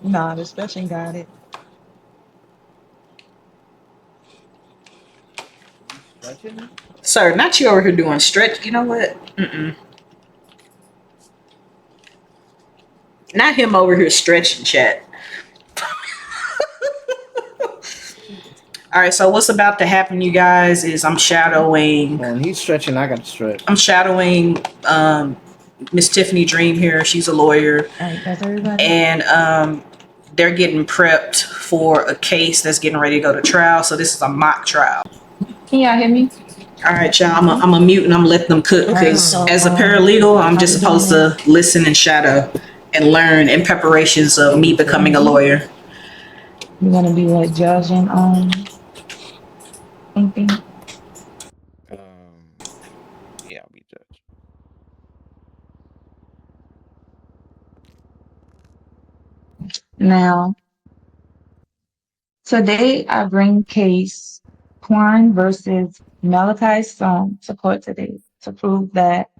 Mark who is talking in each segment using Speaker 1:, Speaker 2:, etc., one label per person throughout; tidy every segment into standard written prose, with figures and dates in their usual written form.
Speaker 1: Nah, the stretching got it.
Speaker 2: Stretching?
Speaker 3: Sir, not you over here doing stretch. You know what? Not him over here stretching, chat. All right, so what's about to happen, you guys, is I'm shadowing.
Speaker 2: Man, he's stretching. I got to stretch.
Speaker 3: I'm shadowing Miss Tiffany Dream here. She's a lawyer,
Speaker 1: All right, that's everybody.
Speaker 3: and they're getting prepped for a case that's getting ready to go to trial. So this is a mock trial.
Speaker 1: Can y'all hear me?
Speaker 3: All right, y'all. I'm a mute and I'm letting them cook
Speaker 1: All right,
Speaker 3: because
Speaker 1: so
Speaker 3: as a paralegal, I'm
Speaker 1: how
Speaker 3: just
Speaker 1: we doing
Speaker 3: supposed to listen and shadow and learn in preparations of me becoming a lawyer.
Speaker 1: We're gonna be like judging anything.
Speaker 4: Yeah, I'll be judge.
Speaker 1: Now, today I bring case Quan versus Malachi Stone to court today to prove that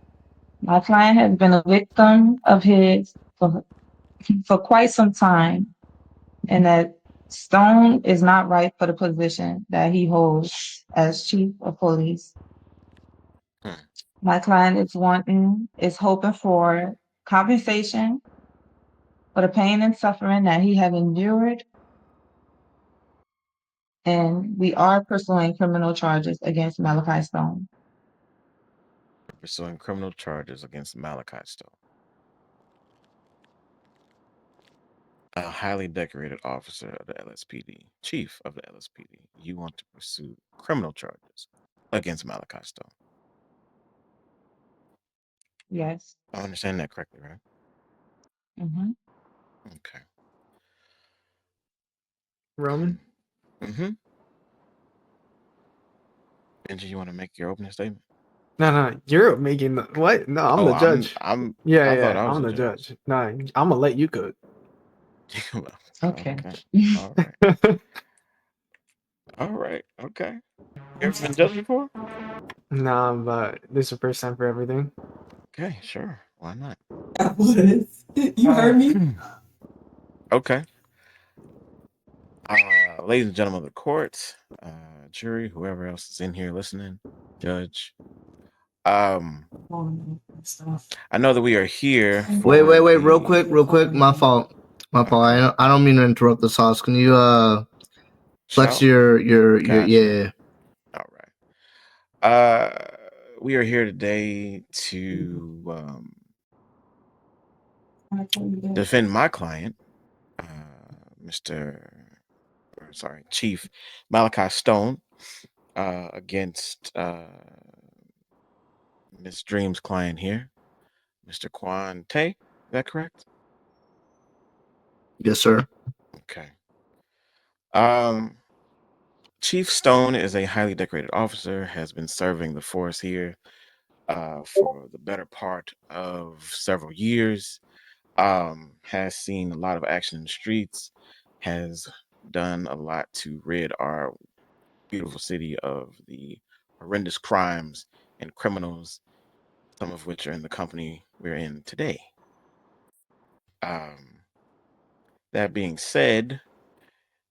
Speaker 1: my client has been a victim of his for quite some time, and that Stone is not right for the position that he holds as chief of police.
Speaker 4: Hmm.
Speaker 1: My client is hoping for compensation for the pain and suffering that he has endured, and we are pursuing criminal charges against Malachi Stone.
Speaker 4: Pursuing criminal charges against Malachi Stone, a highly decorated officer of the LSPD, chief of the LSPD. You want to pursue criminal charges against Malachi Stone.
Speaker 1: Yes.
Speaker 4: I understand that correctly, right?
Speaker 1: Mm-hmm.
Speaker 4: Okay.
Speaker 2: Roman?
Speaker 4: Mm-hmm. Benji, you want to make your opening statement?
Speaker 2: No, you're making the what? No, I'm
Speaker 4: Oh,
Speaker 2: the judge. Yeah,
Speaker 4: I thought
Speaker 2: yeah,
Speaker 4: I was
Speaker 2: I'm
Speaker 4: a
Speaker 2: the
Speaker 4: judge.
Speaker 2: judge. No, I'm gonna let you cook.
Speaker 4: Well,
Speaker 1: Okay.
Speaker 4: okay. All right. All right. Okay. You ever been judged before?
Speaker 2: Nah, but this is the first time for everything.
Speaker 4: Okay, sure. Why not?
Speaker 1: I was. You heard me?
Speaker 4: Okay. Ladies and gentlemen of the court, jury, whoever else is in here listening, judge. I know that we are here
Speaker 5: Wait,
Speaker 4: for
Speaker 5: real
Speaker 4: the.
Speaker 5: quick. My fault.
Speaker 4: Okay.
Speaker 5: I don't mean to interrupt the sauce. Can you flex
Speaker 4: Shout.
Speaker 5: your
Speaker 4: Gotcha.
Speaker 5: yeah?
Speaker 4: All right. We are here today to defend my client, Mr. Sorry, Chief Malachi Stone, against Miss Dream's client here, Mr. Quan Tay. Is that correct?
Speaker 5: Yes, sir.
Speaker 4: Okay. Um, Chief Stone is a highly decorated officer, has been serving the force here for the better part of several years, has seen a lot of action in the streets, has done a lot to rid our beautiful city of the horrendous crimes and criminals, some of which are in the company we're in today. Um, that being said,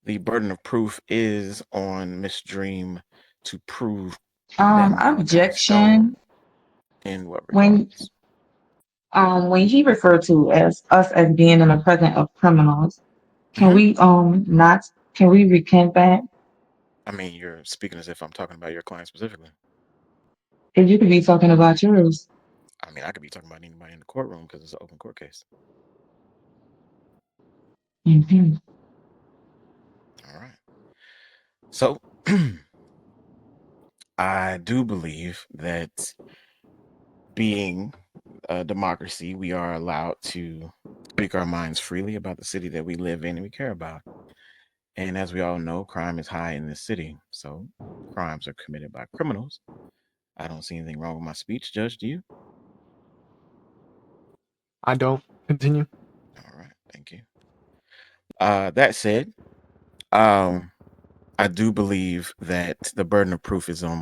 Speaker 4: the burden of proof is on Miss Dream to prove that Malachi Stone,
Speaker 1: Objection.
Speaker 4: in what
Speaker 1: When
Speaker 4: regards?
Speaker 1: when he referred to as us as being in the presence of criminals, can
Speaker 4: Hmm.
Speaker 1: we not can we recant that?
Speaker 4: I mean, you're speaking as if I'm talking about your client specifically.
Speaker 1: If you could be talking about yours.
Speaker 4: I mean, I could be talking about anybody in the courtroom because it's an open court case.
Speaker 1: Mm-hmm.
Speaker 4: All right. So, I do believe that being a democracy, we are allowed to speak our minds freely about the city that we live in and we care about. And as we all know, crime is high in this city. So, crimes are committed by criminals. I don't see anything wrong with my speech, Judge. Do you?
Speaker 2: I don't continue.
Speaker 4: All right. Thank you. That said, um, I do believe that the burden of proof is on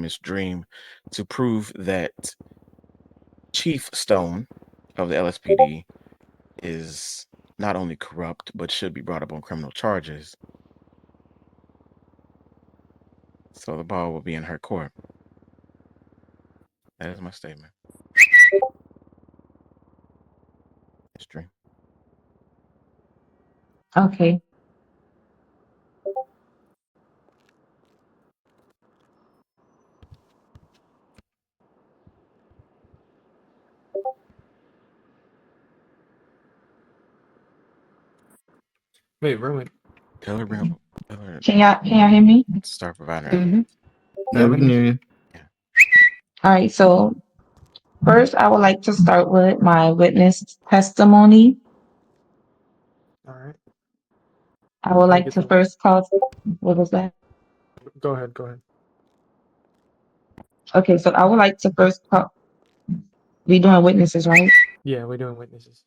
Speaker 4: Miss Dream to prove that Chief Stone of the LSPD is not only corrupt, but should be brought up on criminal charges. So the ball will be in her court. That is my statement. History.
Speaker 1: Okay.
Speaker 2: Wait, Rowan.
Speaker 4: Tell her bring up. Tell her
Speaker 1: Can y'all hear me?
Speaker 4: start providing her.
Speaker 3: Mm-hmm.
Speaker 5: Yeah, we can hear you.
Speaker 1: All right. So first, I would like to start with my witness testimony.
Speaker 2: All right.
Speaker 1: I would
Speaker 2: Can we
Speaker 1: like
Speaker 2: get
Speaker 1: to
Speaker 2: the-
Speaker 1: first call. What was that?
Speaker 2: Go ahead. Go ahead.
Speaker 1: Okay. So I would like to first call. We doing witnesses, right?
Speaker 2: Yeah, we're doing witnesses.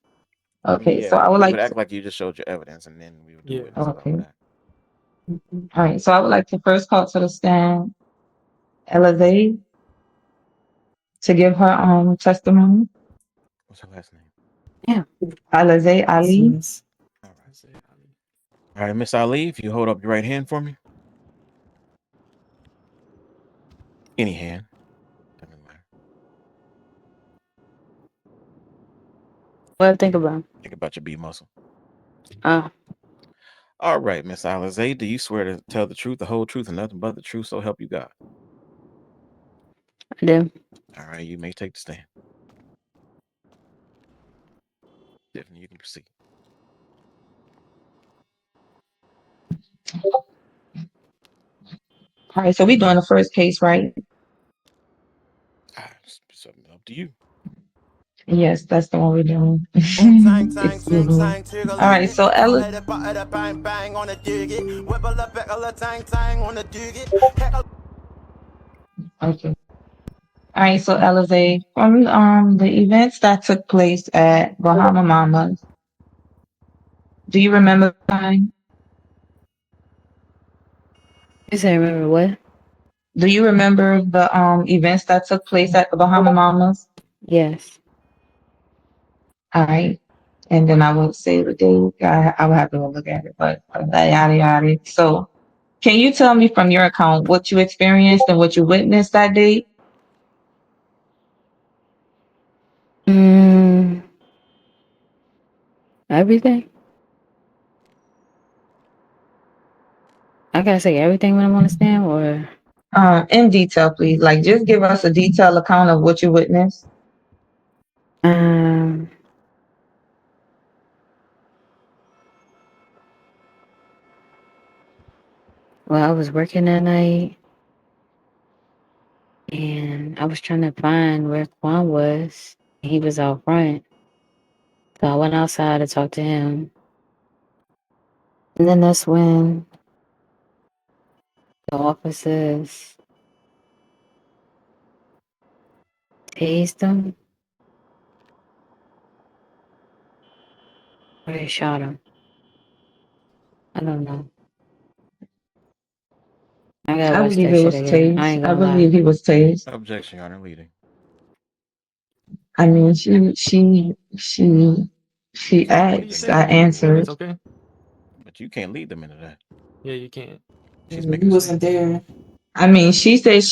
Speaker 1: Okay.
Speaker 4: Yeah,
Speaker 1: So I would
Speaker 4: you
Speaker 1: like
Speaker 4: would
Speaker 1: to.
Speaker 4: act like you just showed your evidence, and then we would do
Speaker 2: Yeah.
Speaker 4: witnesses
Speaker 1: Okay.
Speaker 4: after that.
Speaker 1: All right. So I would like to first call to the stand Elize to give her testimony.
Speaker 4: What's her last name?
Speaker 1: Elize Ali.
Speaker 4: All right. All right, Miss Ali, if you hold up your right hand for me. Any hand. Doesn't matter.
Speaker 6: What I think about?
Speaker 4: Think about your B muscle.
Speaker 6: Uh,
Speaker 4: All right, Miss Alize, do you swear to tell the truth, the whole truth, and nothing but the truth, so help you God?
Speaker 6: I do.
Speaker 4: All right, you may take the stand. Tiffany, you can proceed.
Speaker 1: All right. So we doing the first case, right?
Speaker 4: It's something up to you.
Speaker 1: Yes, that's the one we're doing. Excuse me. All right. So Ella. Okay. All right. So Elize, from the events that took place at Bahama Mamas, do you remember the time?
Speaker 6: You say remember what?
Speaker 1: Do you remember the events that took place at the Bahama Mamas?
Speaker 6: Yes.
Speaker 1: All right. And then I won't say the date. I will have to go look at it, but yada yada. So, can you tell me from your account what you experienced and what you witnessed that day?
Speaker 6: Everything. I gotta say everything when I'm on the stand, or
Speaker 1: In detail, please. Like, just give us a detailed account of what you witnessed.
Speaker 6: well, I was working that night, and I was trying to find where Quan was. He was out front, so I went outside to talk to him, and then that's when the officers tased him, or they shot him. I don't know. I gotta
Speaker 1: I
Speaker 6: watch
Speaker 1: believe
Speaker 6: that
Speaker 1: it
Speaker 6: shit
Speaker 1: was
Speaker 6: again. I
Speaker 1: tased.
Speaker 6: ain't
Speaker 1: I
Speaker 6: gonna
Speaker 1: believe
Speaker 6: lie.
Speaker 1: he was tased.
Speaker 4: Objection, Your Honor, leading.
Speaker 1: I mean, she
Speaker 2: What do you
Speaker 1: asked.
Speaker 2: say?
Speaker 1: I answered.
Speaker 2: It's okay.
Speaker 4: But you can't lead them into that.
Speaker 2: Yeah, you can't.
Speaker 4: She's making a statement.
Speaker 3: there.
Speaker 1: I mean, she said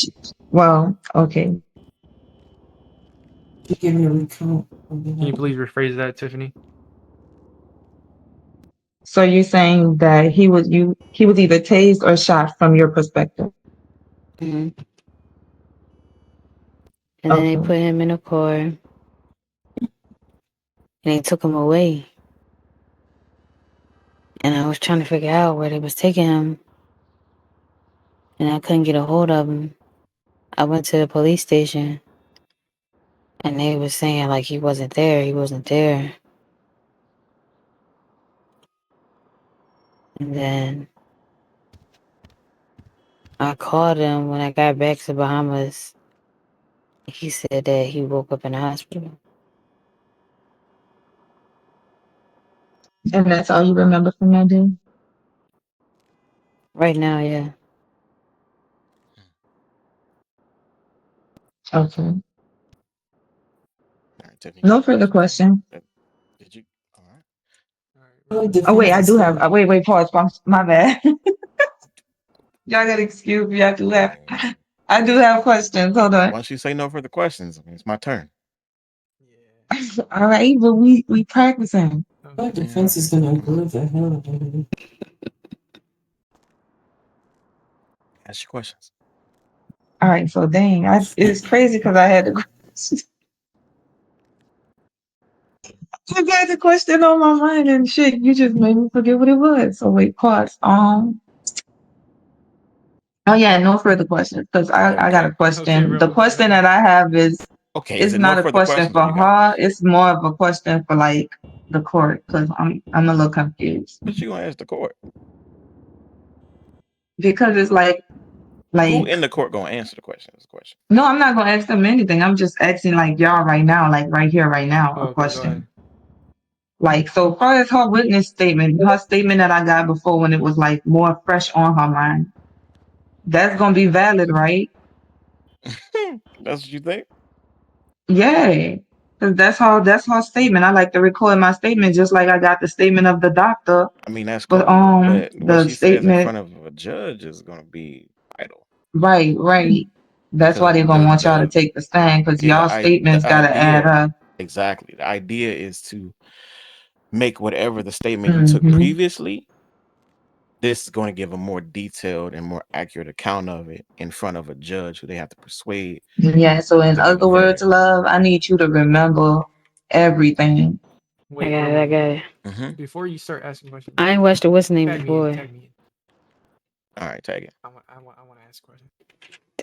Speaker 1: well, okay.
Speaker 3: Give me a recount.
Speaker 2: Can you please rephrase that, Tiffany?
Speaker 1: So you're saying that he was either tased or shot from your perspective.
Speaker 6: hmm And then they
Speaker 1: Okay.
Speaker 6: put him in a car, and they took him away. And I was trying to figure out where they was taking him, and I couldn't get a hold of him. I went to the police station, and they was saying like he wasn't there. He wasn't there. And then I called him when I got back to Bahamas. He said that he woke up in the hospital.
Speaker 1: And that's all you remember from that day?
Speaker 6: Right now, yeah.
Speaker 1: Okay.
Speaker 4: All right, Tiffany,
Speaker 1: No
Speaker 4: got any
Speaker 1: further
Speaker 4: questions for me?
Speaker 1: question.
Speaker 4: Did you? All right.
Speaker 2: All right.
Speaker 1: Oh wait, I do have. Wait, pause. My bad. Y'all gotta excuse me. I do have. I do have questions. Hold on.
Speaker 4: Once you say no further questions, it's my turn.
Speaker 2: Yeah.
Speaker 1: All right, but we practicing.
Speaker 2: Okay.
Speaker 7: defense is gonna improve the hell out of it.
Speaker 4: Ask your questions.
Speaker 1: All right, so dang, it's crazy because I had the I got the question on my mind and shit. You just made me forget what it was. So wait, pause. Oh yeah, no further questions because I got a
Speaker 2: Okay,
Speaker 1: question. The
Speaker 2: Rose,
Speaker 1: question
Speaker 2: okay.
Speaker 1: that I have is
Speaker 4: Okay, is
Speaker 1: it's
Speaker 4: it no
Speaker 1: not a
Speaker 4: further
Speaker 1: question
Speaker 4: questions or
Speaker 1: for
Speaker 4: you got a
Speaker 1: her.
Speaker 4: question?
Speaker 1: It's more of a question for like the court because I'm a little confused
Speaker 4: What you gonna ask the court?
Speaker 1: because it's
Speaker 4: Who
Speaker 1: like
Speaker 4: in the court gonna answer the question? Is the question.
Speaker 1: no, I'm not gonna ask them anything. I'm just asking like y'all right now, like right here, right now, a
Speaker 2: Okay, go
Speaker 1: question.
Speaker 2: ahead.
Speaker 1: Like so far as her witness statement, her statement that I got before when it was like more fresh on her mind, that's gonna be valid, right?
Speaker 4: That's what you think?
Speaker 1: Yeah. Cause that's her statement. I like to record my statement just like I got the statement of the doctor,
Speaker 4: I mean, that's
Speaker 1: but
Speaker 4: cool, but what
Speaker 1: the
Speaker 4: she says in
Speaker 1: statement
Speaker 4: front of a judge is gonna be vital
Speaker 1: right. That's why
Speaker 4: because
Speaker 1: they're gonna want y'all to take the stand because y'all
Speaker 4: the
Speaker 1: statements gotta add
Speaker 4: idea
Speaker 1: up.
Speaker 4: exactly. The idea is to make whatever the statement you took
Speaker 1: Hmm.
Speaker 4: previously. This is going to give a more detailed and more accurate account of it in front of a judge who they have to persuade
Speaker 1: Yeah, so in
Speaker 4: to be
Speaker 1: other words,
Speaker 4: fair.
Speaker 1: love, I need you to remember everything.
Speaker 6: I
Speaker 2: Wait,
Speaker 6: got it. I got it.
Speaker 4: Mm-hmm.
Speaker 2: before you start asking questions,
Speaker 6: I ain't watched the what's the name
Speaker 2: tag me in,
Speaker 6: before.
Speaker 2: tag me in.
Speaker 4: All right, tag it.
Speaker 2: I want to ask a question.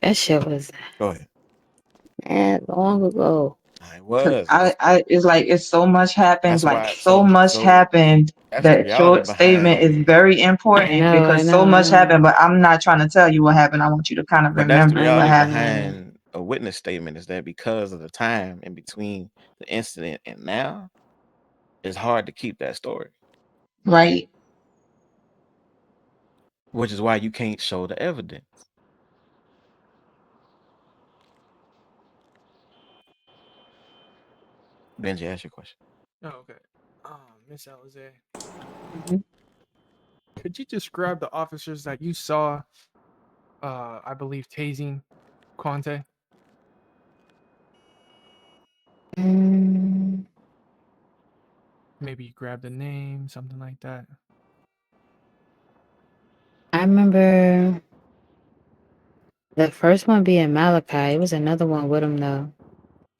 Speaker 6: That shit was
Speaker 4: Go ahead.
Speaker 6: mad long ago.
Speaker 4: I
Speaker 1: 'Cause
Speaker 4: was.
Speaker 1: I it's like it's so much happened,
Speaker 4: That's
Speaker 1: like
Speaker 4: why.
Speaker 1: so much happened
Speaker 4: That's the
Speaker 1: that
Speaker 4: reality
Speaker 1: your statement is
Speaker 4: behind.
Speaker 1: very
Speaker 6: I
Speaker 1: important
Speaker 6: know. I
Speaker 1: because
Speaker 6: know.
Speaker 1: so
Speaker 6: I
Speaker 1: much happened,
Speaker 6: know.
Speaker 1: but I'm not trying to tell you what happened. I want you to kind of
Speaker 4: But that's the
Speaker 1: remember
Speaker 6: I
Speaker 1: what
Speaker 4: reality
Speaker 6: know.
Speaker 1: happened.
Speaker 4: behind a witness statement is that because of the time in between the incident and now, it's hard to keep that story.
Speaker 1: Right.
Speaker 4: Which is why you can't show the evidence. Benji, ask your question.
Speaker 2: Oh, okay. Miss Alize,
Speaker 6: Mhm.
Speaker 2: could you describe the officers that you saw? I believe tasing Quan Tay.
Speaker 6: Mm,
Speaker 2: Maybe you grabbed a name, something like that.
Speaker 6: I remember the first one being Malachi. It was another one with him though.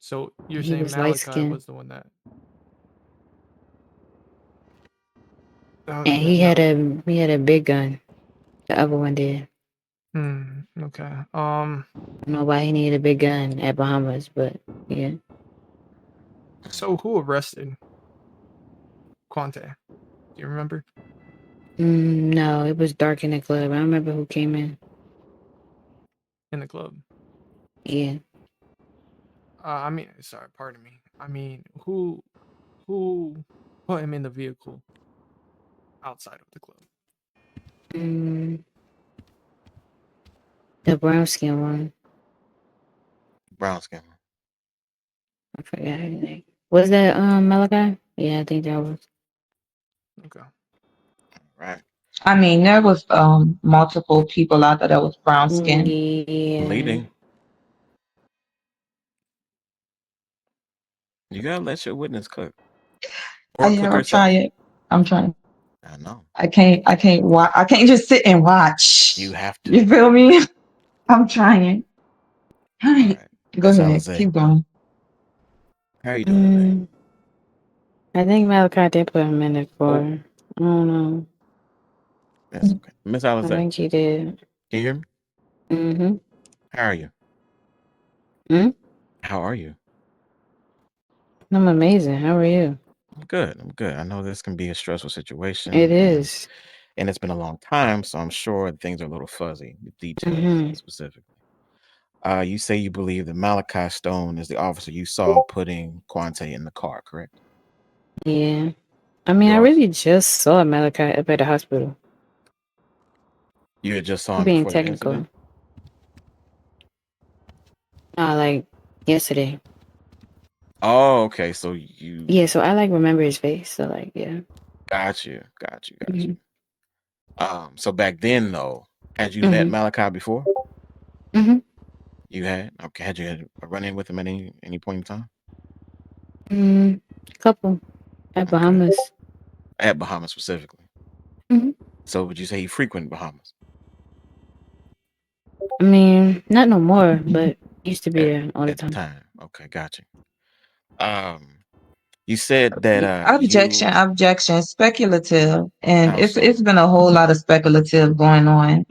Speaker 2: So you're
Speaker 6: He
Speaker 2: saying
Speaker 6: was light
Speaker 2: Malachi
Speaker 6: skinned,
Speaker 2: was the one that?
Speaker 6: and
Speaker 2: Okay, no.
Speaker 6: he had a big gun. The other one did.
Speaker 2: Okay.
Speaker 6: I don't know why he needed a big gun at Bahamas, but yeah.
Speaker 2: So who arrested Quan Tay? Do you remember?
Speaker 6: No, it was dark in the club. I don't remember who came in.
Speaker 2: In the club?
Speaker 6: Yeah.
Speaker 2: I mean, sorry, pardon me. I mean, who put him in the vehicle outside of the club?
Speaker 6: Mm, the brown skin one.
Speaker 4: Brown skin.
Speaker 6: I forgot his name. Was that Malachi? Yeah, I think that was.
Speaker 2: Okay.
Speaker 4: Right.
Speaker 1: I mean, there was multiple people out there that was brown skin.
Speaker 6: Yeah.
Speaker 4: Leading. You gotta let your witness cook. Or cook
Speaker 1: I'm
Speaker 4: herself.
Speaker 1: trying. I'm trying.
Speaker 4: I know.
Speaker 1: I can't watch. I can't just sit and watch.
Speaker 4: You have to.
Speaker 1: You feel me? I'm trying. All
Speaker 4: All
Speaker 1: right.
Speaker 4: right.
Speaker 1: Go
Speaker 4: Miss
Speaker 1: ahead.
Speaker 4: Alize,
Speaker 1: Keep going.
Speaker 4: how are you doing today?
Speaker 6: I think Malachi did put him in it for.
Speaker 4: Oh,
Speaker 6: I don't know.
Speaker 4: that's okay. Miss
Speaker 6: I
Speaker 4: Alize, can
Speaker 6: think he did.
Speaker 4: you hear me?
Speaker 6: Mm-hmm.
Speaker 4: How are you?
Speaker 6: Hmm?
Speaker 4: How are you?
Speaker 6: I'm amazing. How are you?
Speaker 4: I'm good. I'm good. I know this can be a stressful situation.
Speaker 6: It is.
Speaker 4: And it's been a long time, so I'm sure things are a little fuzzy with details
Speaker 6: Mm-hmm.
Speaker 4: specifically. You say you believe that Malachi Stone is the officer you saw putting Quan Tay in the car, correct?
Speaker 6: Yeah. I mean, I really just saw Malachi up at the hospital.
Speaker 4: You had just saw
Speaker 6: I'm
Speaker 4: him
Speaker 6: being
Speaker 4: before the
Speaker 6: technical.
Speaker 4: incident?
Speaker 6: Like yesterday.
Speaker 4: Oh, okay. So you
Speaker 6: Yeah, so I like remember his face. So like, yeah.
Speaker 4: Got you.
Speaker 6: Mhm.
Speaker 4: So back then, though, had you met Malachi before?
Speaker 6: Mhm.
Speaker 4: You had? Okay. Had you had a run-in with him at any point in time?
Speaker 6: Couple at
Speaker 4: Okay.
Speaker 6: Bahamas.
Speaker 4: At Bahamas specifically.
Speaker 6: Mhm.
Speaker 4: So would you say he frequented Bahamas
Speaker 6: I mean, not no more, but used to be there all the
Speaker 4: at the
Speaker 6: time.
Speaker 4: time? Okay, got you. You said that
Speaker 1: Objection, speculative, and
Speaker 4: how
Speaker 1: it's
Speaker 4: so?
Speaker 1: been a whole lot of speculative going on.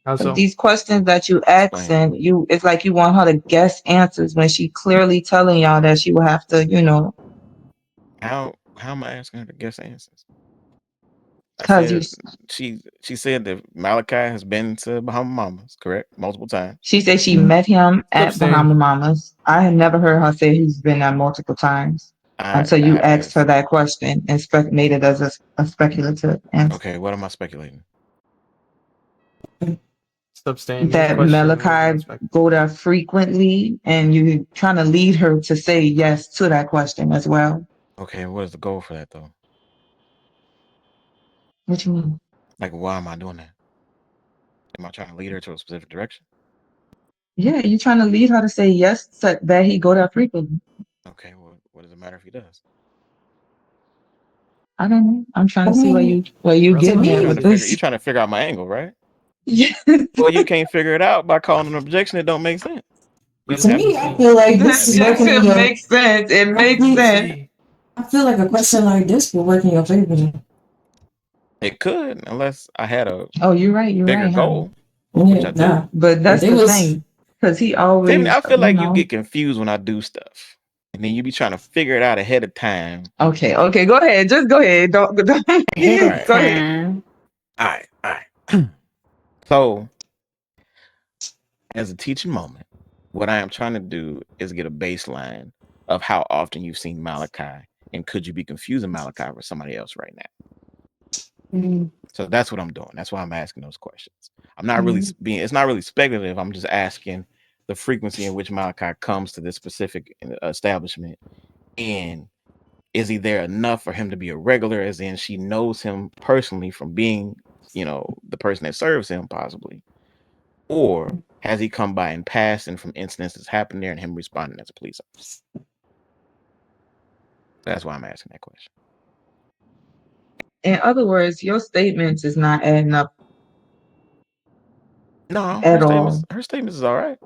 Speaker 2: How so?
Speaker 1: These questions that you
Speaker 4: Explain.
Speaker 1: asking, it's like you want her to guess answers when she clearly telling y'all that she will have to,
Speaker 4: How am I asking her to guess answers? I
Speaker 1: because you.
Speaker 4: said she said that Malachi has been to Bahamas, correct? Multiple times.
Speaker 1: She said she met him at
Speaker 2: Abstain.
Speaker 1: Bahama Mamas. I had never heard her say he's been there multiple times until you asked her that question and made it as a speculative answer.
Speaker 4: Okay, what am I speculating?
Speaker 2: Abstain.
Speaker 1: That Malachi go there frequently, and you trying to lead her to say yes to that question as well.
Speaker 4: Okay, what is the goal for that though?
Speaker 1: What you mean?
Speaker 4: Like, why am I doing that? Am I trying to lead her to a specific direction?
Speaker 1: Yeah, you're trying to lead her to say yes to that he go there frequently.
Speaker 4: Okay, well, what does it matter if he does?
Speaker 1: I don't know. I'm trying to see where you getting at with this.
Speaker 4: You're trying to figure out my angle, right?
Speaker 1: Yeah.
Speaker 4: Well, you can't figure it out by calling an objection. It don't make sense.
Speaker 7: To me, I feel like this is working in your.
Speaker 1: Makes sense. It makes sense.
Speaker 7: I feel like a question like this will work in your favor.
Speaker 4: It could, unless I had a
Speaker 1: you're right. You're
Speaker 4: bigger
Speaker 1: right.
Speaker 4: goal.
Speaker 7: Yeah, nah.
Speaker 1: But that's the thing, because he always.
Speaker 4: Tiffany, I feel like you get confused when I do stuff, and then you be trying to figure it out ahead of time.
Speaker 1: Okay. Go ahead. Just go ahead. Don't.
Speaker 6: Ahead of
Speaker 1: Go ahead.
Speaker 6: time.
Speaker 4: All right. So, as a teaching moment, what I am trying to do is get a baseline of how often you've seen Malachi, and could you be confusing Malachi with somebody else right now? So that's what I'm doing. That's why I'm asking those questions. I'm not really it's not really speculative. I'm just asking the frequency in which Malachi comes to this specific establishment, and is he there enough for him to be a regular, as in she knows him personally from being, the person that serves him possibly, or has he come by in passing from incidents that's happened there and him responding as a police officer? That's why I'm asking that question.
Speaker 1: In other words, your statements is not adding up.
Speaker 4: No,
Speaker 1: at all.
Speaker 4: Her statements is all right.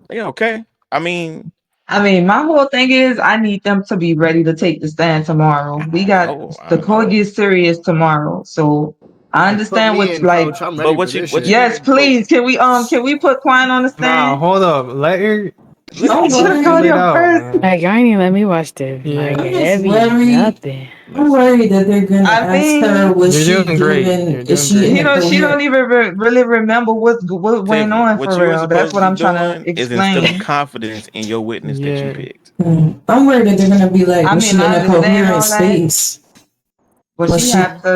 Speaker 4: Yeah, okay. I mean,
Speaker 1: my whole thing is I need them to be ready to take the stand tomorrow. The court gets serious tomorrow, so I understand what's like.
Speaker 8: I'm ready for this shit.
Speaker 1: Yes, please. Can we put Quan on the stand?
Speaker 2: Nah, hold up. Let her.
Speaker 1: I should have called him first.
Speaker 6: Like, y'all ain't even let me watch the heavy nothing.
Speaker 7: I'm worried that they're gonna ask her was she given. Is she?
Speaker 1: She don't even really remember what went on for real. That's what I'm trying to explain.
Speaker 4: Is instill confidence in your witness that you picked.
Speaker 7: I'm worried that they're gonna be like, was she in a coherent space?
Speaker 1: But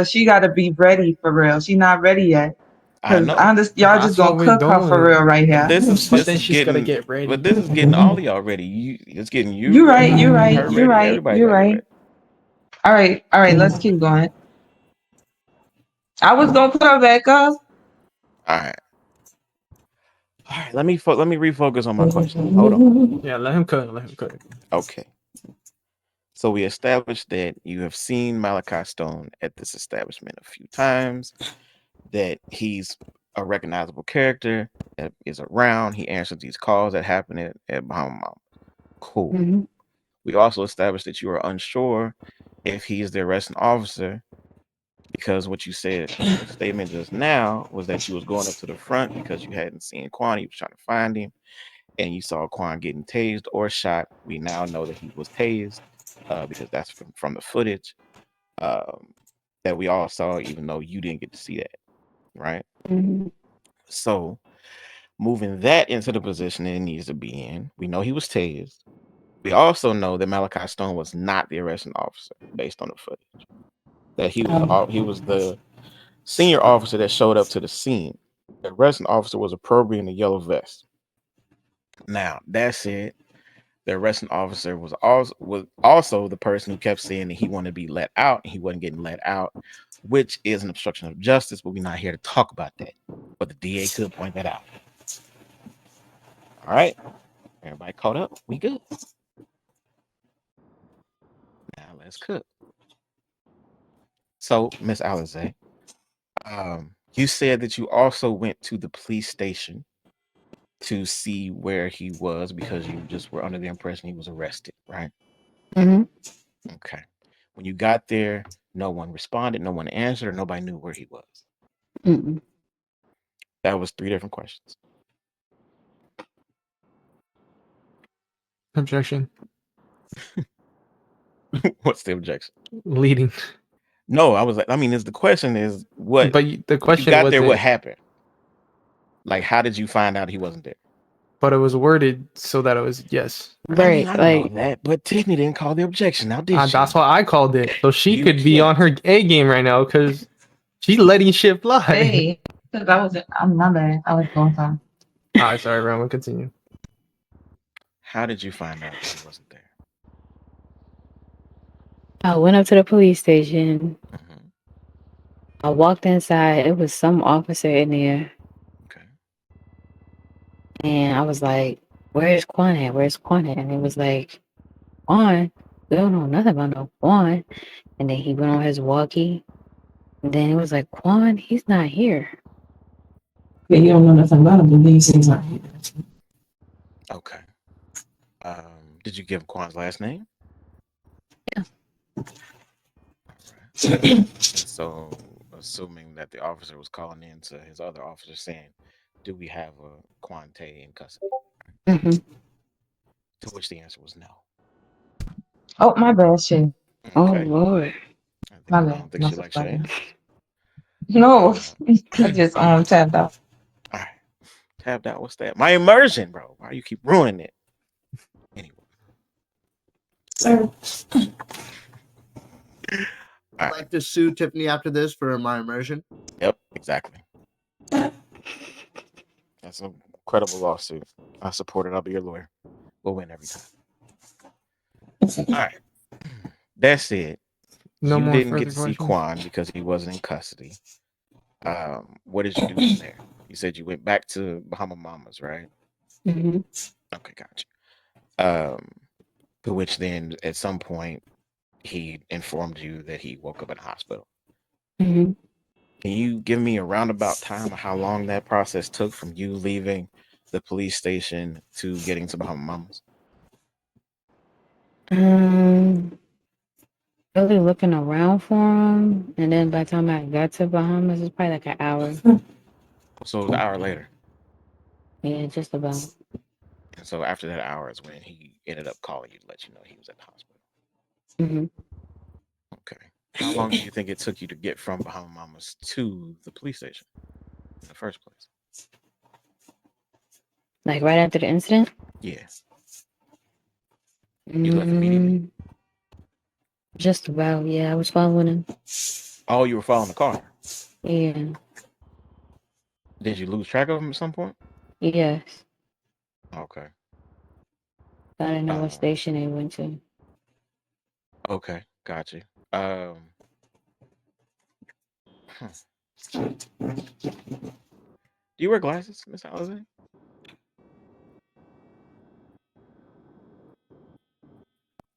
Speaker 1: she got to be ready for real. She's not ready yet.
Speaker 4: I know.
Speaker 1: Y'all just gonna cook her for real right here.
Speaker 2: But then she's gonna get ready.
Speaker 4: But this is getting all of y'all ready. It's getting you.
Speaker 1: You're right. You're right.
Speaker 4: You're right.
Speaker 1: You're right. All right. Let's keep going. I was gonna put her back up.
Speaker 4: All right. Let me refocus on my question. Hold on.
Speaker 2: Yeah, let him cook.
Speaker 4: Okay. So we established that you have seen Malachi Stone at this establishment a few times, that he's a recognizable character that is around. He answers these calls that happen at Bahama Mama. Cool. We also established that you are unsure if he is the arresting officer, because what you said in your statement just now was that you was going up to the front because you hadn't seen Quan. You was trying to find him, and you saw Quan getting tased or shot. We now know that he was tased because that's from the footage that we all saw, even though you didn't get to see that, right? So moving that into the position it needs to be in, we know he was tased. We also know that Malachi Stone was not the arresting officer based on the footage. That he was the senior officer that showed up to the scene. The arresting officer was a probie in a yellow vest. Now, that said, The arresting officer was also the person who kept saying that he wanted to be let out and he wasn't getting let out, which is an obstruction of justice, but we're not here to talk about that. But the DA could point that out. All right. Everybody caught up? We good. Now let's cook. So, Miss Alize, you said that you also went to the police station to see where he was because you just were under the impression he was arrested, right?
Speaker 6: Mm-hmm.
Speaker 4: Okay. When you got there, no one responded, no one answered, or nobody knew where he was.
Speaker 6: Mm-mm.
Speaker 4: That was 3 different questions.
Speaker 2: Objection.
Speaker 4: What's the objection?
Speaker 2: Leading.
Speaker 4: No, the question is what
Speaker 2: But the question
Speaker 4: you got there, what
Speaker 2: wasn't.
Speaker 4: happened? Like, how did you find out he wasn't there?
Speaker 2: But it was worded so that it was yes.
Speaker 6: Right.
Speaker 4: I know
Speaker 6: Like,
Speaker 4: that, but Tiffany didn't call the objection. Now, did she?
Speaker 2: That's why I called it. So she
Speaker 4: You
Speaker 2: could be on her
Speaker 4: can't.
Speaker 2: A game right now because she's letting shit fly.
Speaker 1: Hey, because I'm not bad. I was going time.
Speaker 2: All right, sorry, everyone. We'll continue.
Speaker 4: How did you find out he wasn't there?
Speaker 6: I went up to the police station.
Speaker 4: Mm-hmm.
Speaker 6: I walked inside. It was some officer in there.
Speaker 4: Okay.
Speaker 6: And I was like, where's Quan at? Where's Quan at? And it was like, Quan? We don't know nothing about no Quan. And then he went on his walkie. And then it was like, Quan, he's not here.
Speaker 7: But you don't know nothing about him, but he's not here.
Speaker 4: Okay. Did you give Quan's last name?
Speaker 6: Yeah.
Speaker 4: All right. And so, assuming that the officer was calling in to his other officer saying, do we have a Quan Tay in custody?
Speaker 6: Mm-hmm.
Speaker 4: To which the answer was no.
Speaker 1: Oh, my bad, shit.
Speaker 6: Oh,
Speaker 4: Okay.
Speaker 6: Lord.
Speaker 1: My
Speaker 4: I
Speaker 1: bad.
Speaker 4: don't think she
Speaker 1: Must
Speaker 4: likes
Speaker 1: have
Speaker 4: your
Speaker 1: fucking-
Speaker 4: answers.
Speaker 1: No, I just tapped out.
Speaker 4: All right. Tapped out. What's that? My immersion, bro. Why you keep ruining it? Anyway.
Speaker 7: Sir.
Speaker 5: I'd like to sue Tiffany after this for my immersion.
Speaker 4: Yep, exactly. That's an incredible lawsuit. I support it. I'll be your lawyer. We'll win every time. All right. That said,
Speaker 2: No
Speaker 4: you
Speaker 2: more
Speaker 4: didn't
Speaker 2: further
Speaker 4: get to see
Speaker 2: questions.
Speaker 4: Quan because he wasn't in custody. What did you do from there? You said you went back to Bahama Mamas, right?
Speaker 6: Mm-hmm.
Speaker 4: Okay, gotcha. To which then at some point he informed you that he woke up in a hospital.
Speaker 6: Mm-hmm.
Speaker 4: Can you give me a roundabout time of how long that process took from you leaving the police station to getting to Bahama Mamas?
Speaker 6: Really looking around for him. And then by the time I got to Bahamas, it's probably like an hour.
Speaker 4: So it was an hour later.
Speaker 6: Yeah, just about.
Speaker 4: And so after that hour is when he ended up calling you to let you know he was at the hospital.
Speaker 6: Mm-hmm.
Speaker 4: Okay. How long do you think it took you to get from Bahama Mamas to the police station in the first place?
Speaker 6: Like right after the incident?
Speaker 4: Yeah. You left immediately?
Speaker 6: Just about, yeah. I was following him.
Speaker 4: Oh, you were following the car.
Speaker 6: Yeah.
Speaker 4: Did you lose track of him at some point?
Speaker 6: Yes.
Speaker 4: Okay.
Speaker 6: I didn't know what station they went to.
Speaker 4: Okay, got you. Do you wear glasses, Miss Alize?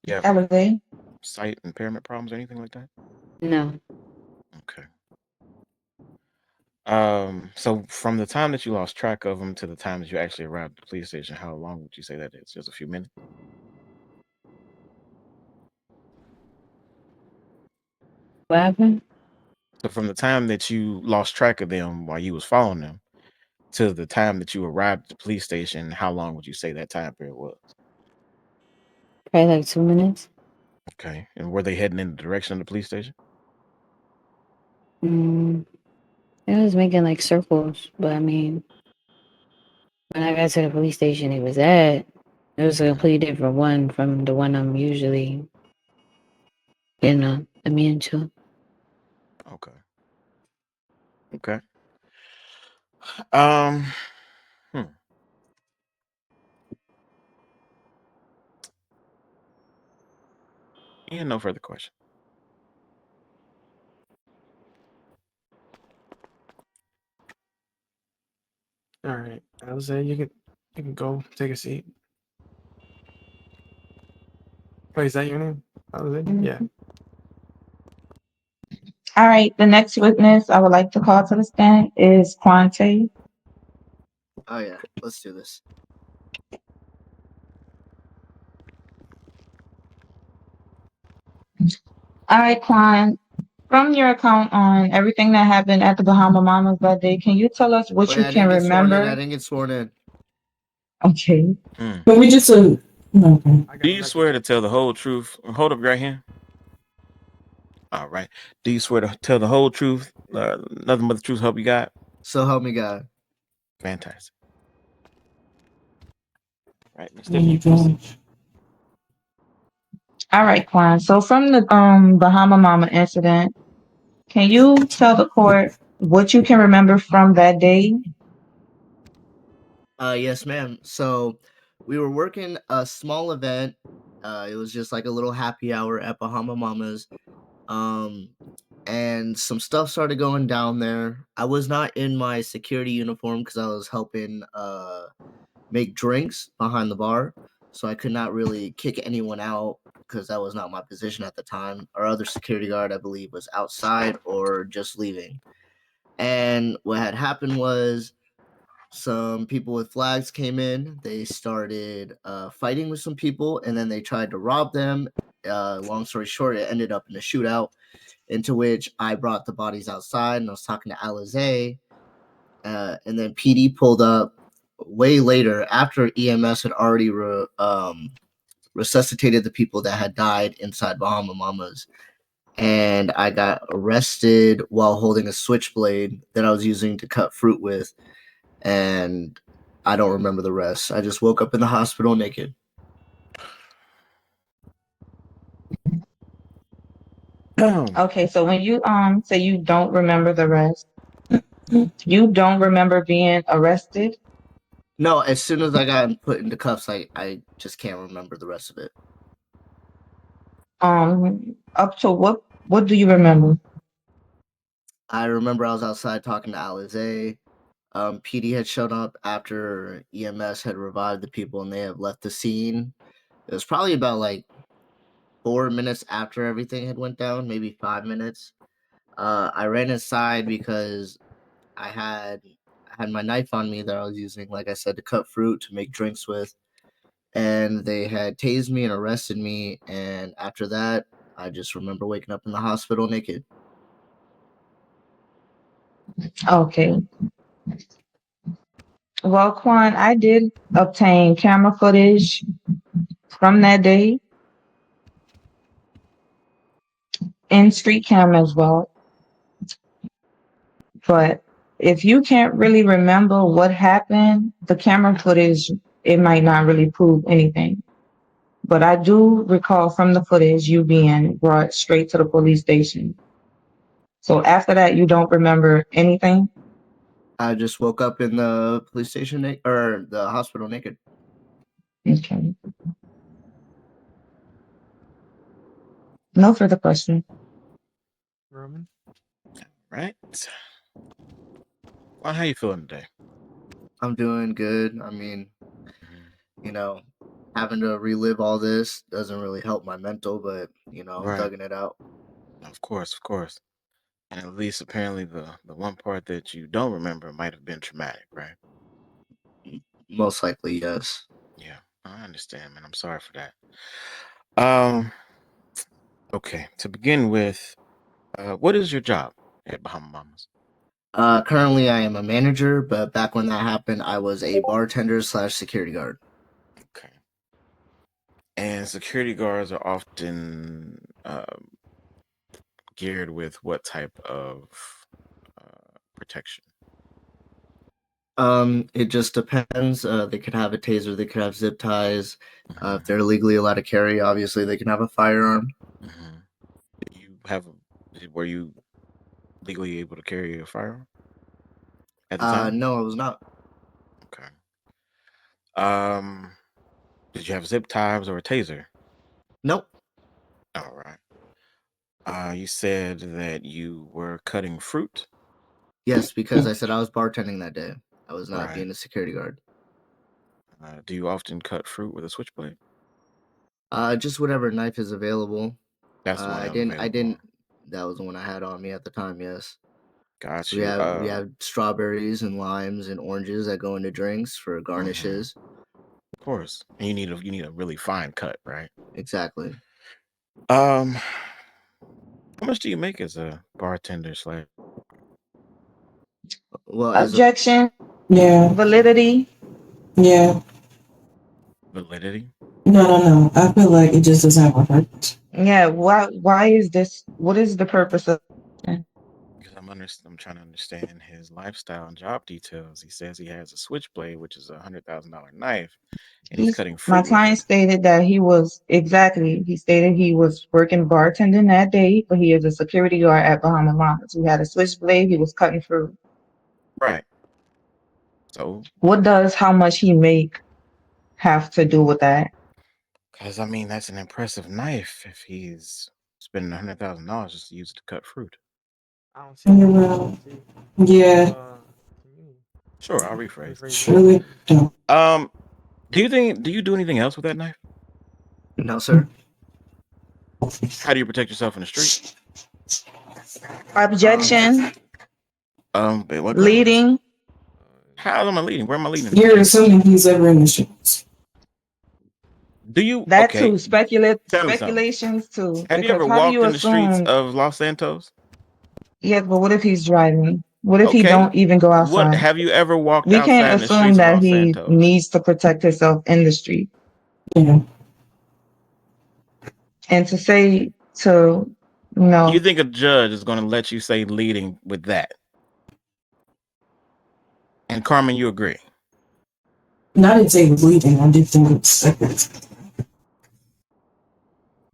Speaker 4: Yeah.
Speaker 1: Elevate.
Speaker 4: Sight impairment problems or anything like that?
Speaker 6: No.
Speaker 4: Okay. So from the time that you lost track of him to the time that you actually arrived at the police station, how long would you say that is? Just a few minutes?
Speaker 6: What happened?
Speaker 4: So from the time that you lost track of them while you was following them to the time that you arrived at the police station, how long would you say that time period was?
Speaker 6: Probably like 2 minutes.
Speaker 4: Okay. And were they heading in the direction of the police station?
Speaker 6: It was making like circles, but I mean, when I got to the police station it was at, it was a completely different one from the one I'm usually, immune to.
Speaker 4: Okay. Okay. Um, And no further questions.
Speaker 2: All right, Alize, you can go take a seat. Wait, is that your name? Alize? Yeah.
Speaker 1: All right, the next witness I would like to call to the stand is Quan Tay.
Speaker 5: Oh yeah, let's do this.
Speaker 1: All right, Quan, from your account on everything that happened at the Bahama Mamas that day, can you tell us what
Speaker 5: Wait,
Speaker 1: you
Speaker 5: I
Speaker 1: can
Speaker 5: didn't get sworn in. I
Speaker 1: remember?
Speaker 5: didn't get sworn in.
Speaker 1: Okay.
Speaker 7: Can we just okay.
Speaker 4: Do you swear to tell the whole truth? Hold up right here. All right. Do you swear to tell the whole truth, nothing but the truth? Help you God.
Speaker 5: So help me God.
Speaker 4: Fantastic. Right, Miss
Speaker 7: There you
Speaker 4: Tiffany.
Speaker 7: go.
Speaker 1: All right, Quan. So from the Bahama Mama incident, can you tell the court what you can remember from that day?
Speaker 5: Yes, ma'am. So we were working a small event. It was just like a little happy hour at Bahama Mamas. And some stuff started going down there. I was not in my security uniform because I was helping make drinks behind the bar. So I could not really kick anyone out because that was not my position at the time. Our other security guard, I believe, was outside or just leaving. And what had happened was some people with flags came in. They started fighting with some people, and then they tried to rob them. Long story short, it ended up in a shootout, into which I brought the bodies outside, and I was talking to Alize. And then PD pulled up way later after EMS had already resuscitated the people that had died inside Bahama Mamas. And I got arrested while holding a switchblade that I was using to cut fruit with. And I don't remember the rest. I just woke up in the hospital naked.
Speaker 1: Okay, so when you say you don't remember the rest, you don't remember being arrested?
Speaker 5: No, as soon as I got put into cuffs, I just can't remember the rest of it.
Speaker 1: Up to what do you remember?
Speaker 5: I remember I was outside talking to Alize. PD had shown up after EMS had revived the people and they had left the scene. It was probably about like 4 minutes after everything had went down, maybe 5 minutes. I ran inside because I had my knife on me that I was using, like I said, to cut fruit to make drinks with. And they had tased me and arrested me. And after that, I just remember waking up in the hospital naked.
Speaker 1: Okay. Well, Quan, I did obtain camera footage from that day and street camera as well. But if you can't really remember what happened, the camera footage, it might not really prove anything. But I do recall from the footage you being brought straight to the police station. So after that, you don't remember anything?
Speaker 5: I just woke up in the police station or the hospital naked.
Speaker 1: Okay. No further question.
Speaker 2: Roman?
Speaker 4: Right. Well, how you feeling today?
Speaker 5: I'm doing good. I mean, having to relive all this doesn't really help my mental, but I'm
Speaker 4: Right.
Speaker 5: thugging it out.
Speaker 4: Of course. And at least apparently the one part that you don't remember might have been traumatic, right?
Speaker 5: Most likely, yes.
Speaker 4: Yeah, I understand, man. I'm sorry for that. Um, okay. To begin with, what is your job at Bahama Mamas?
Speaker 5: Currently, I am a manager, but back when that happened, I was a bartender / security guard.
Speaker 4: Okay. And security guards are often geared with what type of protection?
Speaker 5: It just depends. They could have a taser, they could have zip ties.
Speaker 4: Mhm.
Speaker 5: If they're legally allowed to carry, obviously they can have a firearm.
Speaker 4: Were you legally able to carry a firearm at the time?
Speaker 5: No, I was not.
Speaker 4: Okay. Did you have zip ties or a taser?
Speaker 5: Nope.
Speaker 4: All right. You said that you were cutting fruit.
Speaker 5: Yes, because I said I was bartending that day. I was not
Speaker 4: Right.
Speaker 5: being a security guard.
Speaker 4: Do you often cut fruit with a switchblade?
Speaker 5: Just whatever knife is available.
Speaker 4: That's the one
Speaker 5: I
Speaker 4: that was
Speaker 5: didn't. I
Speaker 4: available.
Speaker 5: didn't. That was the one I had on me at the time. Yes.
Speaker 4: Got
Speaker 5: So
Speaker 4: you.
Speaker 5: we have strawberries and limes and oranges that go into drinks for garnishes.
Speaker 4: Of course. And you need a really fine cut, right?
Speaker 5: Exactly.
Speaker 4: How much do you make as a bartender slash?
Speaker 5: Well,
Speaker 1: Objection,
Speaker 7: Yeah,
Speaker 1: validity.
Speaker 7: yeah.
Speaker 4: Validity?
Speaker 7: No. I feel like it just doesn't have a purpose.
Speaker 1: Yeah, why is this? What is the purpose of?
Speaker 4: Because I'm trying to understand his lifestyle and job details. He says he has a switchblade, which is $100,000 knife, and he's cutting
Speaker 1: My
Speaker 4: fruit with
Speaker 1: client
Speaker 4: it.
Speaker 1: stated that he stated he was working bartending that day, but he is a security guard at Bahama Mamas. He had a switchblade, he was cutting fruit.
Speaker 4: Right. So,
Speaker 1: What does how much he make have to do with that?
Speaker 4: because I mean, that's an impressive knife if he's spending $100,000 just to use it to cut fruit.
Speaker 2: I don't see.
Speaker 7: Well, yeah,
Speaker 2: Can you
Speaker 4: Sure, I'll rephrase.
Speaker 7: truly don't.
Speaker 4: Do you do anything else with that knife?
Speaker 5: no, sir.
Speaker 4: How do you protect yourself in the street?
Speaker 1: Objection,
Speaker 4: But what?
Speaker 1: leading.
Speaker 4: How am I leading? Where am I leading?
Speaker 7: You're assuming he's ever in the streets.
Speaker 4: Do you?
Speaker 1: That
Speaker 4: Okay.
Speaker 1: too,
Speaker 4: Tell me something.
Speaker 1: speculations too.
Speaker 4: Have you
Speaker 1: Because
Speaker 4: ever
Speaker 1: how do
Speaker 4: walked
Speaker 1: you
Speaker 4: in the streets
Speaker 1: assume?
Speaker 4: of Los Santos?
Speaker 1: Yes, but what if he's driving? What if he
Speaker 4: Okay.
Speaker 1: don't even go
Speaker 4: What
Speaker 1: outside?
Speaker 4: have you ever walked
Speaker 1: We can't
Speaker 4: outside in the
Speaker 1: assume
Speaker 4: streets of
Speaker 1: that
Speaker 4: Los
Speaker 1: he
Speaker 4: Santos?
Speaker 1: needs to protect himself in the street.
Speaker 7: Yeah.
Speaker 1: And to say to
Speaker 4: You think a judge is going to let you say leading with that? And Carmen, you agree?
Speaker 7: And I didn't say it was leading. I did think it was speculative.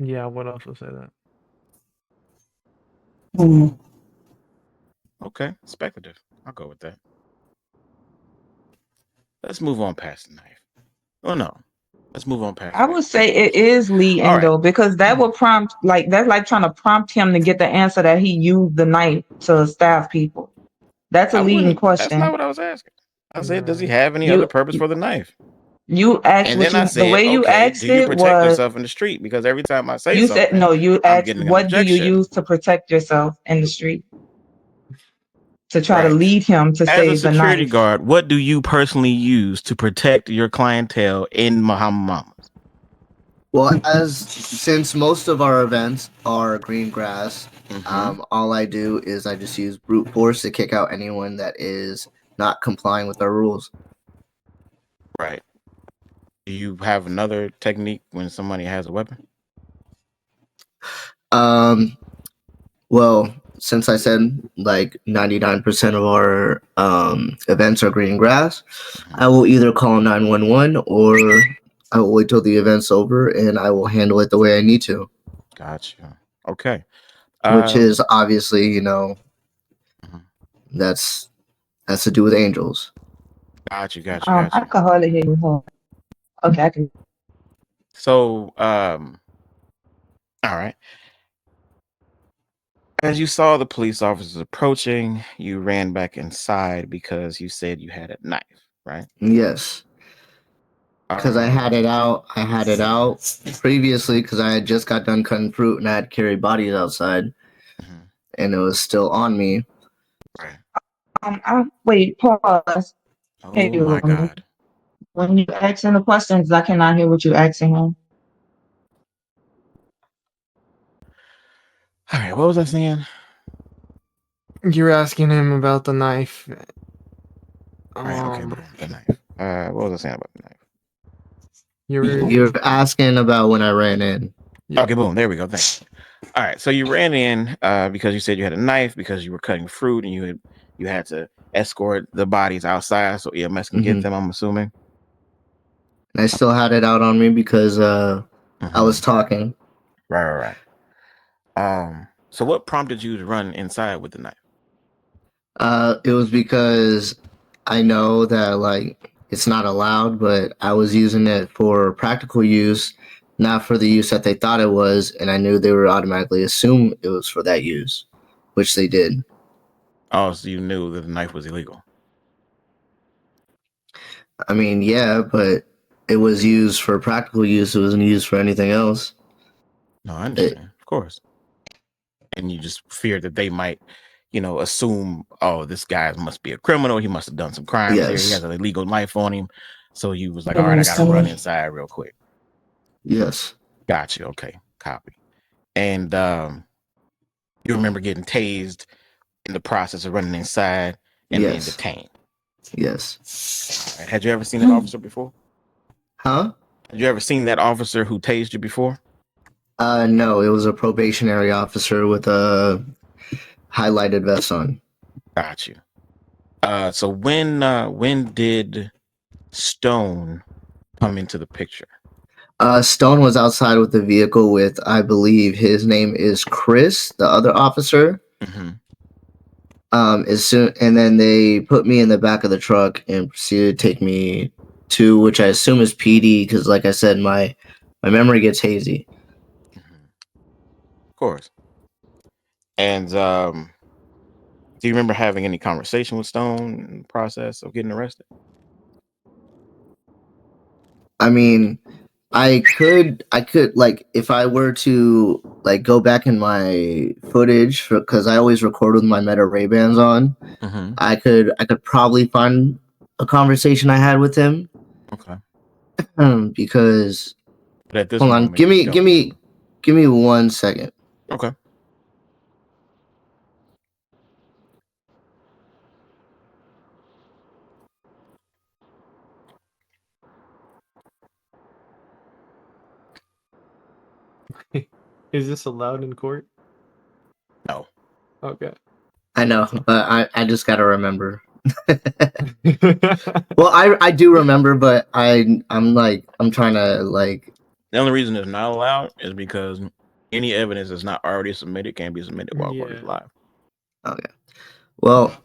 Speaker 2: Yeah, I would also say that.
Speaker 4: Okay, speculative. I'll go with that. Let's move on past the knife. Oh no, let's move on past.
Speaker 1: I would say it is leading
Speaker 4: All right.
Speaker 1: though, because that would prompt that's like trying to prompt him to get the answer that he used the knife to stab people. That's a leading
Speaker 4: That's
Speaker 1: question.
Speaker 4: not what I was asking. I said, does he have any
Speaker 1: You-
Speaker 4: other purpose for the knife?
Speaker 1: You asked
Speaker 4: And
Speaker 1: what
Speaker 4: then I
Speaker 1: the
Speaker 4: said,
Speaker 1: way you
Speaker 4: okay,
Speaker 1: asked
Speaker 4: do you
Speaker 1: it
Speaker 4: protect
Speaker 1: was
Speaker 4: yourself in the street? Because every time I say
Speaker 1: you
Speaker 4: something,
Speaker 1: said no. You
Speaker 4: I'm
Speaker 1: asked
Speaker 4: getting an
Speaker 1: what do you
Speaker 4: objection.
Speaker 1: use to protect yourself in the street to try to
Speaker 4: Right.
Speaker 1: lead him to
Speaker 4: As
Speaker 1: say
Speaker 4: a
Speaker 1: the
Speaker 4: security
Speaker 1: knife.
Speaker 4: guard, what do you personally use to protect your clientele in Bahama Mamas?
Speaker 5: Well, since most of our events are green grass, all I do is I just use brute force to kick out anyone that is not complying with our rules.
Speaker 4: Right. Do you have another technique when somebody has a weapon?
Speaker 5: Well, since I said like 99% of our events are green grass, I will either call 911 or I will wait till the event's over and I will handle it the way I need to.
Speaker 4: Gotcha. Okay.
Speaker 5: Which is obviously, that's to do with angels.
Speaker 4: Gotcha.
Speaker 1: I can hardly hear you. Okay, I can.
Speaker 4: So, all right. As you saw the police officers approaching, you ran back inside because you said you had a knife, right?
Speaker 5: Yes. Because I had it out. I had it out previously because I had just got done cutting fruit and I had carried bodies outside, and it was still on me.
Speaker 4: Right.
Speaker 1: Wait, pause.
Speaker 4: Oh
Speaker 1: Hey,
Speaker 4: my God.
Speaker 1: When you asking the questions, I cannot hear what you're asking him.
Speaker 4: All right, what was I saying?
Speaker 2: You're asking him about the knife.
Speaker 4: Right, okay, the knife. What was I saying about the knife?
Speaker 5: You're asking about when I ran in.
Speaker 2: Yeah.
Speaker 4: Okay, boom. There we go. Thanks. All right, so you ran in because you said you had a knife because you were cutting fruit and you had to escort the bodies outside so EMS can get them. I'm assuming.
Speaker 5: And I still had it out on me because I was talking.
Speaker 4: Right. So what prompted you to run inside with the knife?
Speaker 5: It was because I know that like it's not allowed, but I was using it for practical use not for the use that they thought it was, and I knew they would automatically assume it was for that use, which they did.
Speaker 4: Oh, so you knew that the knife was illegal.
Speaker 5: I mean, yeah, but it was used for practical use. It wasn't used for anything else.
Speaker 4: No, I understand. Of course. And you just feared that they might, assume, oh, this guy must be a criminal. He must have done some crimes here. He
Speaker 5: Yes.
Speaker 4: has an illegal knife on him. So you was like, all right, I got to run inside real quick.
Speaker 5: Yes.
Speaker 4: Gotcha. Okay. Copy. And you remember getting tased in the process of running inside and being detained.
Speaker 5: Yes.
Speaker 4: All right. Had you ever seen that officer before?
Speaker 5: Huh?
Speaker 4: Had you ever seen that officer who tased you before?
Speaker 5: No, it was a probationary officer with a highlighted vest on.
Speaker 4: Got you. So when did Stone come into the picture?
Speaker 5: Stone was outside with the vehicle with, I believe his name is Chris, the other officer.
Speaker 4: Mm-hmm.
Speaker 5: And then they put me in the back of the truck and proceeded to take me to, which I assume is PD, because like I said, my memory gets hazy.
Speaker 4: Mm-hmm. Of course. And do you remember having any conversation with Stone in the process of getting arrested?
Speaker 5: I mean, I could like, if I were to like go back in my footage, because I always record with my Meta Ray-Bans on.
Speaker 4: Mm-hmm.
Speaker 5: I could probably find a conversation I had with him.
Speaker 4: Okay.
Speaker 5: Because
Speaker 4: but at this
Speaker 5: hold on,
Speaker 4: moment,
Speaker 5: give me 1 second.
Speaker 4: Okay.
Speaker 2: Is this allowed in court?
Speaker 4: No.
Speaker 2: Okay.
Speaker 5: I know, but I just gotta remember. Well, I do remember, but I'm trying to like.
Speaker 4: The only reason it's not allowed is because any evidence that's not already submitted can be submitted while court is live.
Speaker 5: Okay. Well,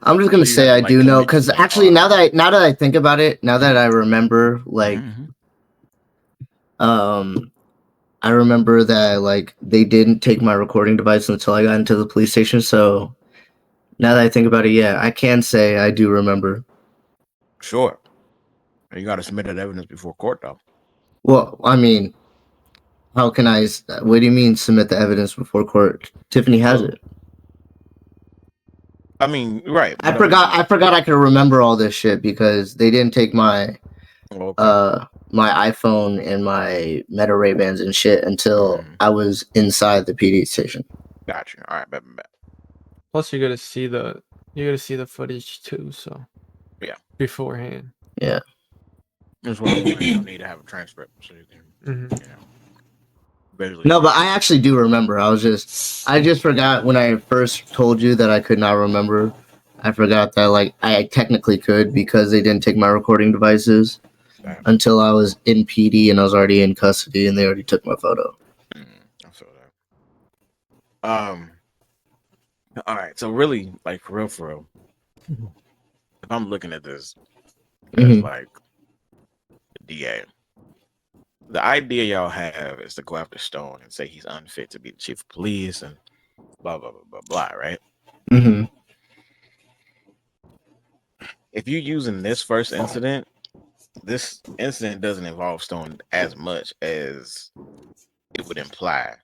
Speaker 5: I'm just gonna
Speaker 4: So you
Speaker 5: say
Speaker 4: have
Speaker 5: I
Speaker 4: to, like,
Speaker 5: do know,
Speaker 4: commit
Speaker 5: because
Speaker 4: yourself
Speaker 5: actually
Speaker 4: on-
Speaker 5: now that I think about it, now that I remember, like, I remember that like they didn't take my recording device until I got into the police station. So now that I think about it, yeah, I can say I do remember.
Speaker 4: Sure. You got to submit that evidence before court, though.
Speaker 5: Well, I mean, how can I? What do you mean submit the evidence before court? Tiffany has it.
Speaker 4: I mean, right.
Speaker 5: I forgot I could remember all this shit because they didn't take my my iPhone and my Meta Ray-Bans and shit until I was inside the PD station.
Speaker 4: Gotcha. All right, bet.
Speaker 2: Plus, you gotta see the footage too. So
Speaker 4: yeah,
Speaker 5: Yeah.
Speaker 2: beforehand.
Speaker 4: That's why you don't need to have a transcript, so you can, visually.
Speaker 5: No, but I actually do remember. I just forgot when I first told you that I could not remember. I forgot that like I technically could because they didn't take my recording devices until I was in PD and I was already in custody and they already took my photo.
Speaker 4: I feel that. All right. So really, like for real, if I'm looking at this as like the DA, the idea y'all have is to go after Stone and say he's unfit to be the chief of police and blah blah blah blah blah, right?
Speaker 5: Mm-hmm.
Speaker 4: If you're using this first incident, this incident doesn't involve Stone as much as it would imply.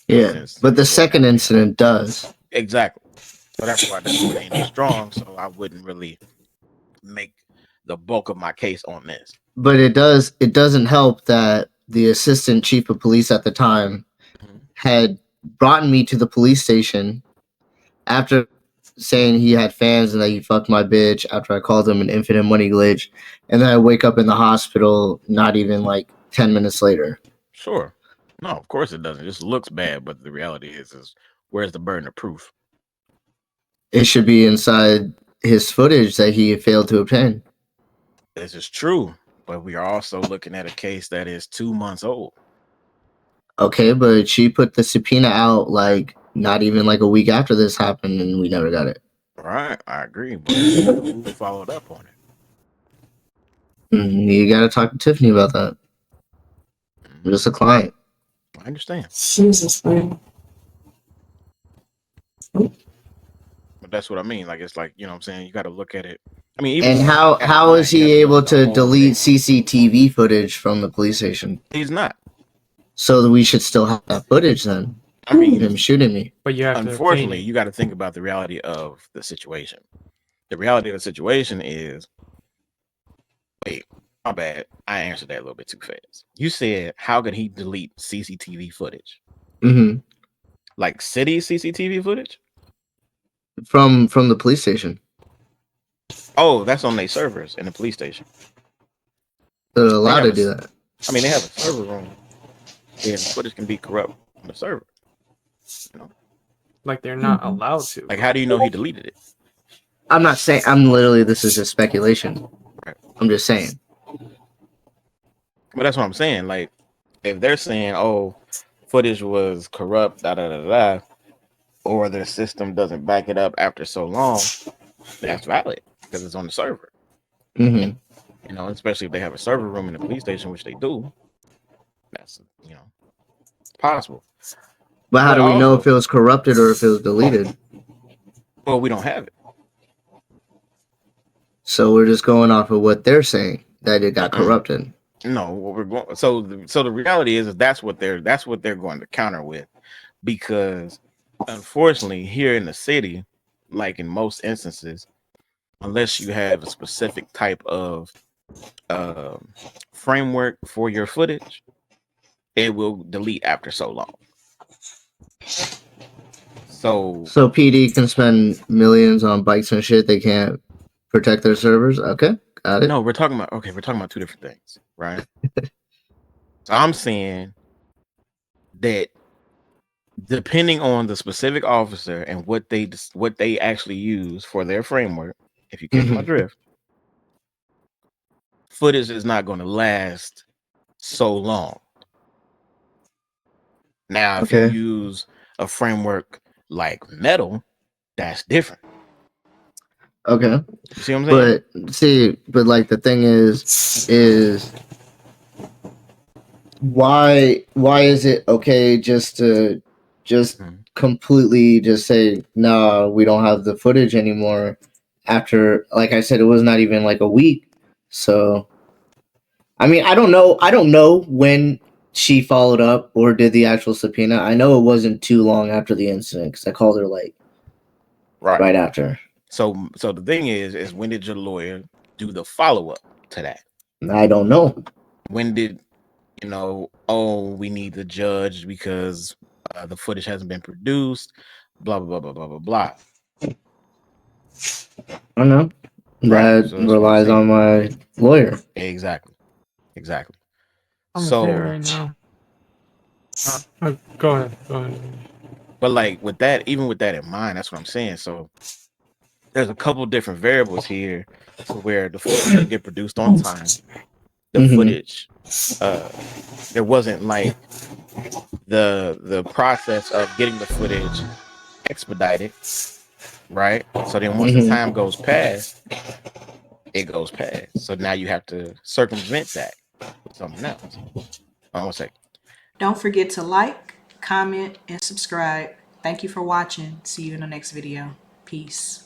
Speaker 5: Yeah, but the second incident does.
Speaker 4: Exactly. So that's why this one ain't as strong. So I wouldn't really make the bulk of my case on this.
Speaker 5: But it doesn't help that the assistant chief of police at the time had brought me to the police station after saying he had fans and that he fucked my bitch after I called him an infinite money glitch. And then I wake up in the hospital not even like 10 minutes later.
Speaker 4: Sure. No, of course it doesn't. It just looks bad, but the reality is where's the burden of proof?
Speaker 5: It should be inside his footage that he failed to obtain.
Speaker 4: This is true, but we are also looking at a case that is 2 months old.
Speaker 5: Okay, but she put the subpoena out like not even like a week after this happened and we never got it.
Speaker 4: Right, I agree, but who followed up on it?
Speaker 5: You gotta talk to Tiffany about that. I'm just a client.
Speaker 4: I understand.
Speaker 7: Jesus, man.
Speaker 4: But that's what I mean. Like, it's like, you know what I'm saying? You got to look at it. I mean, even
Speaker 5: And
Speaker 4: at
Speaker 5: how is
Speaker 4: mine, you
Speaker 5: he
Speaker 4: have to look
Speaker 5: able
Speaker 4: at the
Speaker 5: to
Speaker 4: whole
Speaker 5: delete
Speaker 4: thing.
Speaker 5: CCTV footage from the police station?
Speaker 4: He's not.
Speaker 5: So we should still have that footage then.
Speaker 4: I mean,
Speaker 5: Him shooting me.
Speaker 2: But you have to
Speaker 4: unfortunately,
Speaker 2: obtain it.
Speaker 4: you got to think about the reality of the situation. The reality of the situation is, wait, my bad. I answered that a little bit too fast. You said, how could he delete CCTV footage?
Speaker 5: Mm-hmm.
Speaker 4: Like city CCTV footage?
Speaker 5: From the police station.
Speaker 4: Oh, that's on their servers in the police station.
Speaker 5: They're allowed to do that.
Speaker 4: I mean, they have a server room, and footage can be corrupt on the server. You know,
Speaker 2: Like they're not allowed to.
Speaker 4: like how do you know he deleted it?
Speaker 5: I'm not saying. I'm literally. This is just speculation.
Speaker 4: Right.
Speaker 5: I'm just saying.
Speaker 4: But that's what I'm saying. Like, if they're saying, "Oh, footage was corrupt," da da da da, or their system doesn't back it up after so long, that's valid because it's on the server.
Speaker 5: Mm-hmm.
Speaker 4: You know, especially if they have a server room in the police station, which they do. That's, you know, possible.
Speaker 5: But how
Speaker 4: But
Speaker 5: do we know
Speaker 4: also,
Speaker 5: if it was corrupted or if it was deleted?
Speaker 4: well, we don't have it.
Speaker 5: So we're just going off of what they're saying that it got corrupted.
Speaker 4: No, what we're going. So the reality is that's what they're going to counter with, because unfortunately here in the city, like in most instances, unless you have a specific type of framework for your footage, it will delete after so long. So
Speaker 5: PD can spend millions on bikes and shit. They can't protect their servers. Okay, got it.
Speaker 4: no, we're talking about two different things, right? So I'm saying that depending on the specific officer and what they actually use for their framework, if you catch my drift, footage is not going to last so long. Now, if you use a framework like metal, that's different.
Speaker 5: Okay.
Speaker 4: You see what I'm saying?
Speaker 5: But like the thing is why is it okay just to completely just say no, we don't have the footage anymore after, like I said, it was not even like a week. So I mean, I don't know when she followed up or did the actual subpoena. I know it wasn't too long after the incident because I called her like right after.
Speaker 4: So the thing is when did your lawyer do the follow-up to that?
Speaker 5: I don't know.
Speaker 4: When did, you know, oh, we need the judge because the footage hasn't been produced, blah blah blah blah blah blah blah.
Speaker 5: I don't know. That
Speaker 4: So
Speaker 5: relies on my lawyer.
Speaker 4: Exactly.
Speaker 2: I'm gonna say it right now. Go ahead.
Speaker 4: But like even with that in mind, that's what I'm saying. So there's a couple different variables here to where the footage didn't get produced on time. The footage, there wasn't like the process of getting the footage expedited, right? So then once the time goes past, it goes past. So now you have to circumvent that with something else. Hold on 1 second.
Speaker 3: Don't forget to like, comment, and subscribe. Thank you for watching. See you in the next video. Peace.